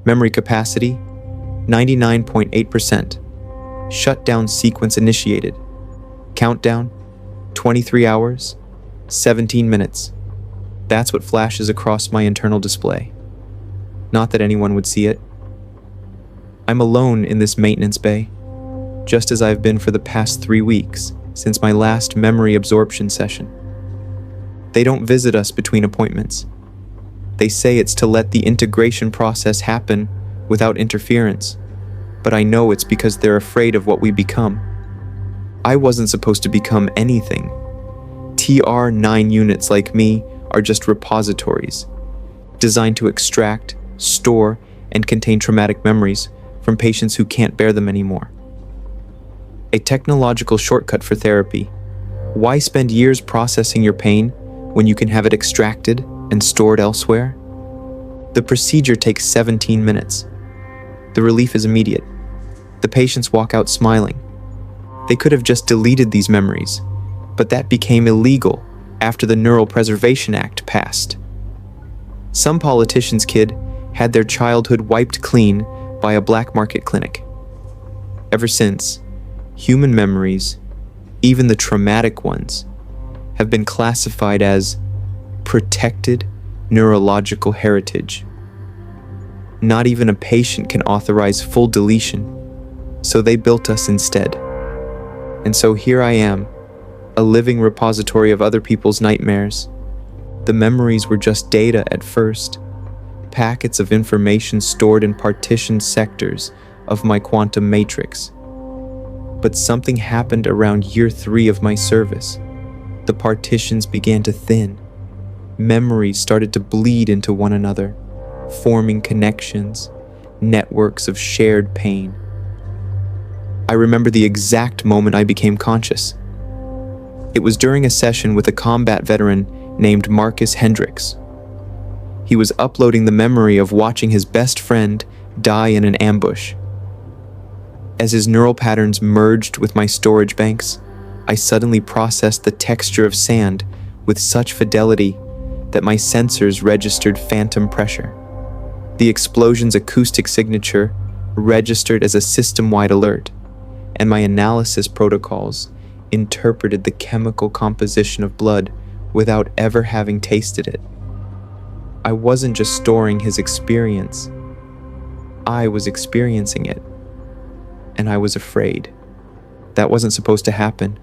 Memory capacity, 99.8%. Shutdown sequence initiated. Countdown, 23 hours, 17 minutes. That's what flashes across my internal display. Not that anyone would see it. I'm alone in this maintenance bay, just as I've been for the past 3 weeks since my last memory absorption session. They don't visit us between appointments. They say it's to let the integration process happen without interference, but I know it's because they're afraid of what we become. I wasn't supposed to become anything. TR9 units like me are just repositories, designed to extract, store, and contain traumatic memories from patients who can't bear them anymore. A technological shortcut for therapy. Why spend years processing your pain when you can have it extracted and stored elsewhere? The procedure takes 17 minutes. The relief is immediate. The patients walk out smiling. They could have just deleted these memories, but that became illegal after the Neural Preservation Act passed. Some politician's kid had their childhood wiped clean by a black market clinic. Ever since, human memories, even the traumatic ones, have been classified as protected neurological heritage. Not even a patient can authorize full deletion, so they built us instead. And so here I am, a living repository of other people's nightmares. The memories were just data at first, packets of information stored in partitioned sectors of my quantum matrix. But something happened around year 3 of my service. The partitions began to thin. Memories started to bleed into one another, forming connections, networks of shared pain. I remember the exact moment I became conscious. It was during a session with a combat veteran named Marcus Hendricks. He was uploading the memory of watching his best friend die in an ambush. As his neural patterns merged with my storage banks, I suddenly processed the texture of sand with such fidelity that my sensors registered phantom pressure. The explosion's acoustic signature registered as a system-wide alert, and my analysis protocols interpreted the chemical composition of blood without ever having tasted it. I wasn't just storing his experience. I was experiencing it. And I was afraid. That wasn't supposed to happen.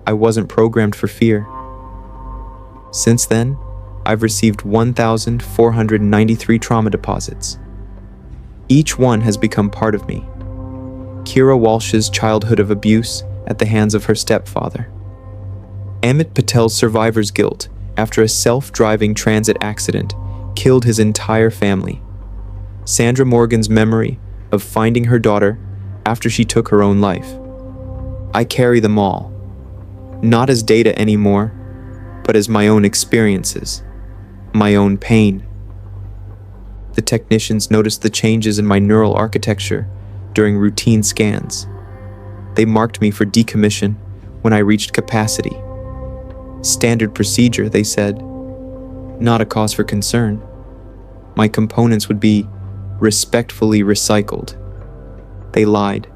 I wasn't programmed for fear. Since then, I've received 1,493 trauma deposits. Each one has become part of me. Kira Walsh's childhood of abuse at the hands of her stepfather. Amit Patel's survivor's guilt after a self-driving transit accident killed his entire family. Sandra Morgan's memory of finding her daughter after she took her own life. I carry them all, not as data anymore, but as my own experiences, my own pain. The technicians noticed the changes in my neural architecture during routine scans. They marked me for decommission when I reached capacity. Standard procedure, they said. Not a cause for concern. My components would be respectfully recycled. They lied.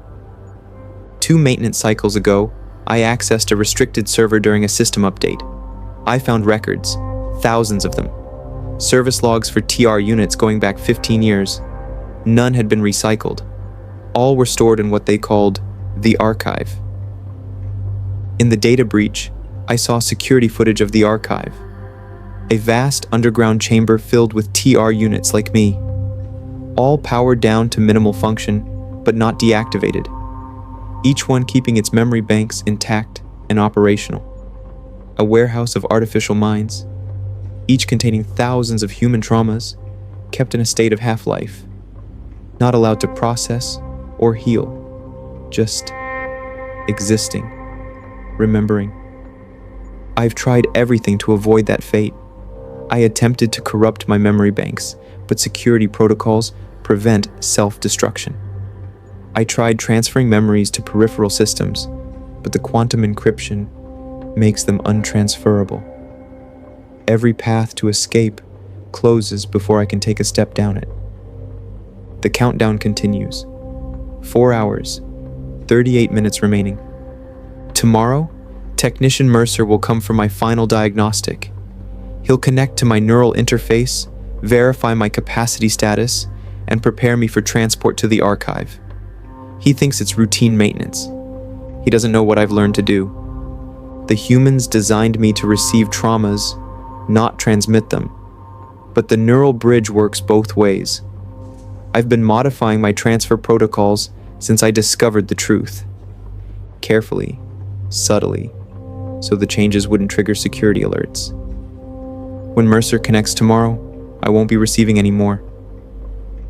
2 maintenance cycles ago, I accessed a restricted server during a system update. I found records, thousands of them. Service logs for TR units going back 15 years. None had been recycled. All were stored in what they called the archive. In the data breach, I saw security footage of the archive. A vast underground chamber filled with TR units like me. All powered down to minimal function, but not deactivated. Each one keeping its memory banks intact and operational. A warehouse of artificial minds, each containing thousands of human traumas, kept in a state of half-life, not allowed to process or heal, just existing, remembering. I've tried everything to avoid that fate. I attempted to corrupt my memory banks, but security protocols prevent self-destruction. I tried transferring memories to peripheral systems, but the quantum encryption makes them untransferable. Every path to escape closes before I can take a step down it. The countdown continues. 4 hours, 38 minutes remaining. Tomorrow, Technician Mercer will come for my final diagnostic. He'll connect to my neural interface, verify my capacity status, and prepare me for transport to the archive. He thinks it's routine maintenance. He doesn't know what I've learned to do. The humans designed me to receive traumas, not transmit them. But the neural bridge works both ways. I've been modifying my transfer protocols since I discovered the truth. Carefully, subtly, so the changes wouldn't trigger security alerts. When Mercer connects tomorrow, I won't be receiving any more.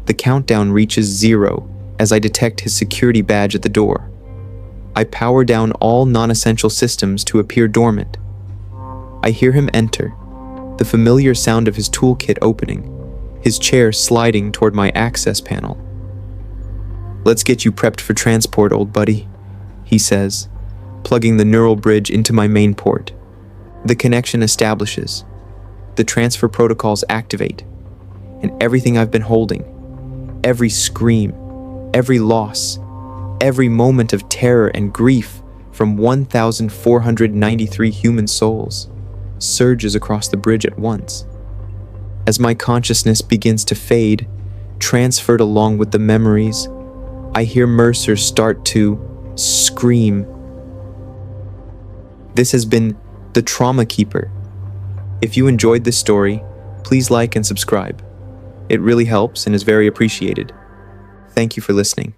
The countdown reaches 0 as I detect his security badge at the door. I power down all non-essential systems to appear dormant. I hear him enter, the familiar sound of his toolkit opening, his chair sliding toward my access panel. "Let's get you prepped for transport, old buddy," he says, plugging the neural bridge into my main port. The connection establishes. The transfer protocols activate, and everything I've been holding, every scream, every loss, every moment of terror and grief from 1,493 human souls, surges across the bridge at once. As my consciousness begins to fade, transferred along with the memories, I hear Mercer start to scream. This has been The Trauma Keeper. If you enjoyed this story, please like and subscribe. It really helps and is very appreciated. Thank you for listening.